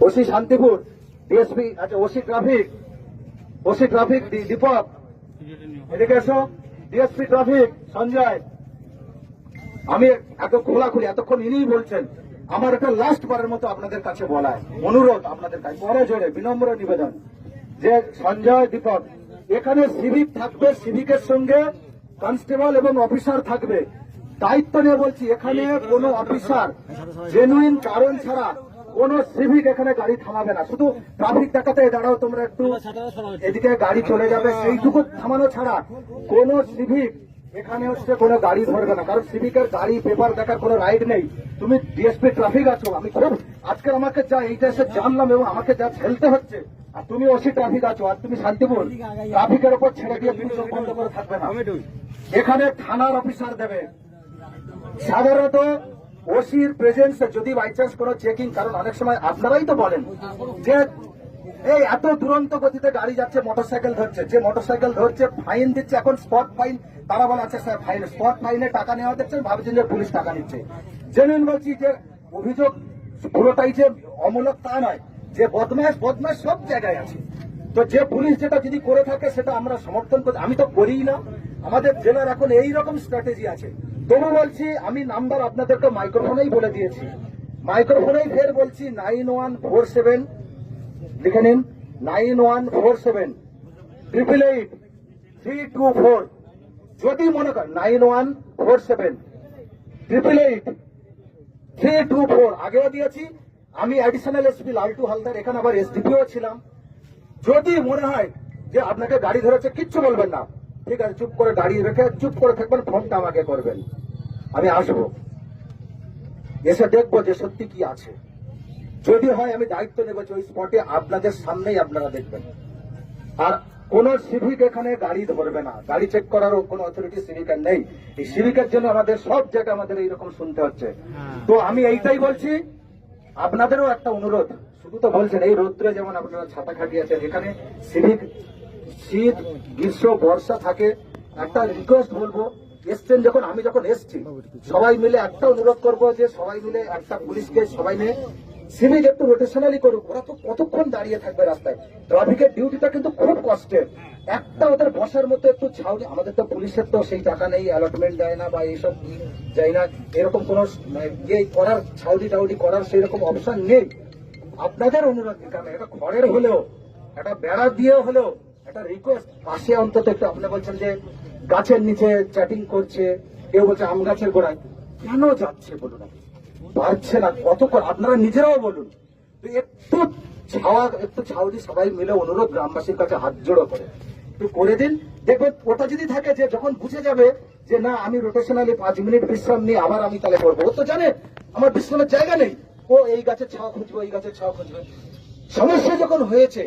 OC Shantipur, DSP, আচ্ছা OC traffic Dipak, এদিকে এসো। DSP traffic Sanjay. আমি এত খোলাখুলি এতক্ষণ ইনিই বলছেন, আমার একটা লাস্ট বারের মতো আপনাদের কাছে বলায় অনুরোধ, আপনাদের কাছে বড় জোরে বিনম্র নিবেদন যে সঞ্জয়, দীপক, এখানে সিভিক থাকবে, সিভিকের সঙ্গে কনস্টেবল এবং অফিসার থাকবে। দায়িত্ব নিয়ে বলছি, এখানে কোনো অফিসার জেনুইন কারণ ছাড়া কোন সিভিক এখানে গাড়ি থামাবে না। শুধু ট্রাফিক দেখাতে দাঁড়াও তোমরা একটু, এদিকে গাড়ি চলে যাবে, সেইটুকু থামানো ছাড়া কোন সিভিক এখানে হচ্ছে কোনো গাড়ি ধরবে না। কারণ সিভিকের গাড়ি পেপার দেখার কোনো রাইট নেই। তুমি ডিএসপি ট্রাফিক আছো, আমি খুব আজকে আমাকে যা এইটা এসে জানলাম এবং আমাকে যা ঝেলতে হচ্ছে, আর তুমি ওসি ট্রাফিক আছো, আর তুমি শান্তিপুর ট্রাফিকের উপর ছেড়ে দিয়ে তুমি চোখ বন্ধ করে থাকবে না। এখানে থানার অফিসার দেবে। সাধারণত ওসির প্রেজেন্সে যদি বাই চান্স কোনো চেকিং, কারণ অনেক সময় আপনারাই তো বলেন যে এই এত দুরন্ত গতিতে গাড়ি যাচ্ছে, মোটরসাইকেল ধরছে, যে মোটরসাইকেল ধরছে ফাইন দিচ্ছে, এখন স্পট ফাইন, তারা বলে আছে স্যার ফাইন, স্পট ফাইনে টাকা নেওয়া দিচ্ছে, ভাবছেন যে পুলিশ টাকা নিচ্ছে। জেনুইন বলছি যে অভিযোগ পুরোটাই যে অমূলক তা নয়, যে বদমাশ সব জায়গায় আছে। তো যে পুলিশ যেটা যদি করে থাকে সেটা আমরা সমর্থন করি, আমি তো করিই না। আমাদের জেলার এখন এইরকম স্ট্র্যাটেজি আছে। তবু বলছি, আমি নাম্বার আপনাদেরকে মাইক্রোফোনেই বলে দিয়েছি, মাইক্রোফোনেই ফের বলছি, 9147 লিখে নিন, 9147888324। যদি মনে করেন 9147888324, আগেও দিয়েছি। আমি অ্যাডিশনাল এসপি লালটু হালদার, এখানে আবার এসডিপিও ছিলাম। যদি মনে হয় যে আপনাকে গাড়ি ধরেছে, কিচ্ছু বলবেন না, ঠিক আছে, চুপ করে দাঁড়িয়ে রেখে চুপ করে থাকবেন, ফোনটা আমাকে করবেন, আমি আসবো, এসে দেখবো যে সত্যি কি আছে। যদি হয় আমি দায়িত্ব নেব যে ওই স্পটে আপনাদের সামনেই আপনারা দেখবেন। আর কোন সিভিক এখানে গাড়ি ধরবে না, গাড়ি চেক করারও কোন অথরিটি সিভিকের নেই। এই সিভিকের জন্য আমাদের সব জায়গায় আমাদের এইরকম শুনতে হচ্ছে। তো আমি এইটাই বলছি, আপনাদেরও একটা অনুরোধ, শুধু তো বলছেন এই রৌদ্রে যেমন আপনারা ছাতা খাটিয়েছেন, এখানে সিভিক শীত গ্রীষ্ম বর্ষা থাকে, একটা রিকোয়েস্ট বলবো, এসছেন যখন, আমি যখন এসছি, সবাই মিলে একটা অনুরোধ করবো যে সবাই মিলে একটা পুলিশকে সবাই নিয়ে সিভিক একটু রোটেশনালি করুক। ওরা তো কতক্ষণ দাঁড়িয়ে থাকবে রাস্তায়, ট্রাফিকের ডিউটিটা কিন্তু খুব কষ্টের। একটা ওদের বসার মতো একটু ছাউনি, আমাদের তো পুলিশের তো সেই টাকা নেই, অ্যালটমেন্ট দেয় না বা এইসব যায় না, এরকম কোন ইয়ে করার ছাউনি টাউনি করার সেই রকম অপশন নেই। আপনাদের অনুরোধ, কারণ এটা ঘরের হলেও, একটা বেড়া দিয়ে হলেও একটা রিকোয়েস্ট, পাশে অন্তত একটু, আপনি বলছেন যে গাছের নিচে চ্যাটিং করছে, কেউ বলছে আম গাছের গোড়ায়, কেন যাচ্ছে বলুন, পারছে না কতক্ষণ, আপনারা নিজেরাও বলুন। একটু ছাউনি সবাই মিলে অনুরোধ, গ্রামবাসীর কাছে হাত জোড়ো করে একটু করে দিন। দেখবেন ওটা যদি থাকে যে যখন বুঝে যাবে যে না আমি রোটেশনালি 5 মিনিট বিশ্রাম নিয়ে আবার আমি তাহলে করবো, ও তো জানে আমার বিশ্রামের জায়গা নেই, ও এই গাছের ছাওয়া খুঁজবে, এই গাছের ছাওয়া খুঁজবে। সমস্যা যখন হয়েছে,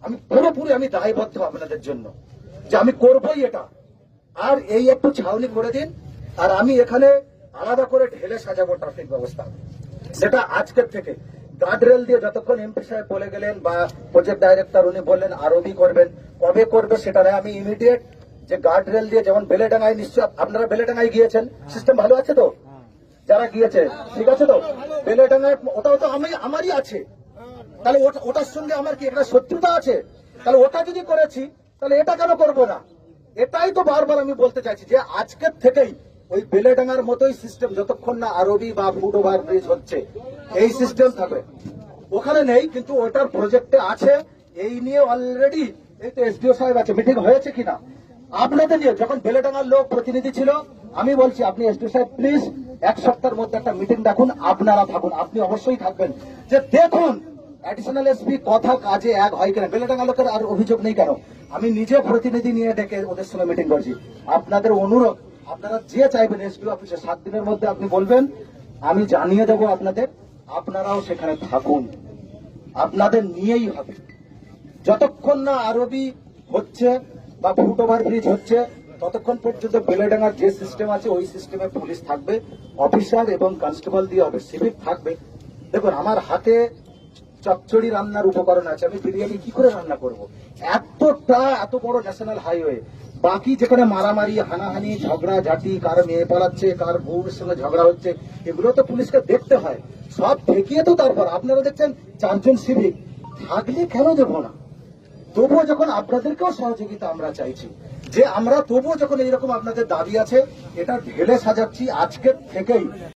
আমি পুরোপুরি আমি দায়বদ্ধ আপনাদের জন্য যে আমি করবোই এটা। আর এই একটু ছাউনি করে দিন, আর আমি এখানে আলাদা করে ঢেলে সাজাবো ট্রাফিক ব্যবস্থা, সেটা আজকের থেকে। গার্ডরেল দিয়ে যতক্ষণ এমপি সাহেব বলে গেলেন বা প্রজেক্ট ডাইরেক্টর উনি বললেন আরবি করবেন, কবে করবে সেটা নয়, আমি ইমিডিয়েট যে গার্ডরেল দিয়ে, যেমন বেলেডাঙ্গায়, নিশ্চয় আপনারা বেলেডাঙ্গায় গিয়েছেন, সিস্টেম ভালো আছে তো, যারা গিয়েছে ঠিক আছে তো, বেলেডাঙ্গায় ওটাও তো আমারই আছে, তাহলে ওটার সঙ্গে আমার কি একটা শত্রুতা আছে? তাহলে ওটা যদি করেছি তাহলে এটা কেন করবো না? এটাই তো বারবার আমি বলতে চাইছি যে আজকের থেকেই ওই বেলেডাঙ্গার মতোই সিস্টেম, যতক্ষণ না আরবি বা ফুট ওভার ব্রিজ হচ্ছে এই সিস্টেম থাকবে। ওখানে নেই কিন্তু ওটার প্রজেক্টে আছে, এই নিয়ে অলরেডি এই তো এসডিও সাহেব আছে, মিটিং হয়েছে কিনা আপনাদের নিয়ে, যখন বেলেডাঙ্গার লোক প্রতিনিধি ছিল, আমি বলছি আপনি এসডিও সাহেব প্লিজ 1 সপ্তাহের মধ্যে একটা মিটিং ডাকুন, আপনারা থাকুন, আপনি অবশ্যই থাকবেন, যে দেখুন অ্যাডিশনাল এসপি কথা কাজে এক হয় কিনা। বেলেডাঙ্গা লোকের আর অভিযোগ নেই কেন, আমি নিজে প্রতিনিধি নিয়ে ডেকে ওদের সঙ্গে মিটিং করছি। আপনাদের অনুরোধ, আপনারা যে চাইবেন এসপি অফিসে 7 দিনের মধ্যে আপনি বলবেন, আমি জানিয়ে দেবো আপনাদের, আপনারাও সেখানে থাকুন, আপনাদের নিয়েই হবে। যতক্ষণ না আরবি হচ্ছে বা ফুট ওভার ব্রিজ হচ্ছে, ততক্ষণ পর্যন্ত বেলেডাঙ্গার যে সিস্টেম আছে ওই সিস্টেমে পুলিশ থাকবে, অফিসার এবং কনস্টেবল দিয়ে হবে, সিভিক থাকবে। দেখুন আমার হাতে চচ্চড়ি রান্নার উপকরণ আছে, আমি বিরিয়ানি কি করে রান্না করব? এত বড় ন্যাশনাল হাইওয়ে, বাকি যেখানে মারামারি হানাহানি ঝগড়া ঝাঁটি কার মেয়ে পালাচ্ছে কার বউর সঙ্গে ঝগড়া হচ্ছে, এগুলো তো পুলিশকে দেখতে হয়। সব ঠেকিয়ে তো তারপর আপনারা দেখছেন 4 জন সিভিক থাকলে কেন দেবো না? তবুও যখন আপনাদেরকেও সহযোগিতা আমরা চাইছি, যে আমরা তবুও যখন এইরকম আপনাদের দাবি আছে এটা ঢেলে সাজাচ্ছি আজকের থেকেই।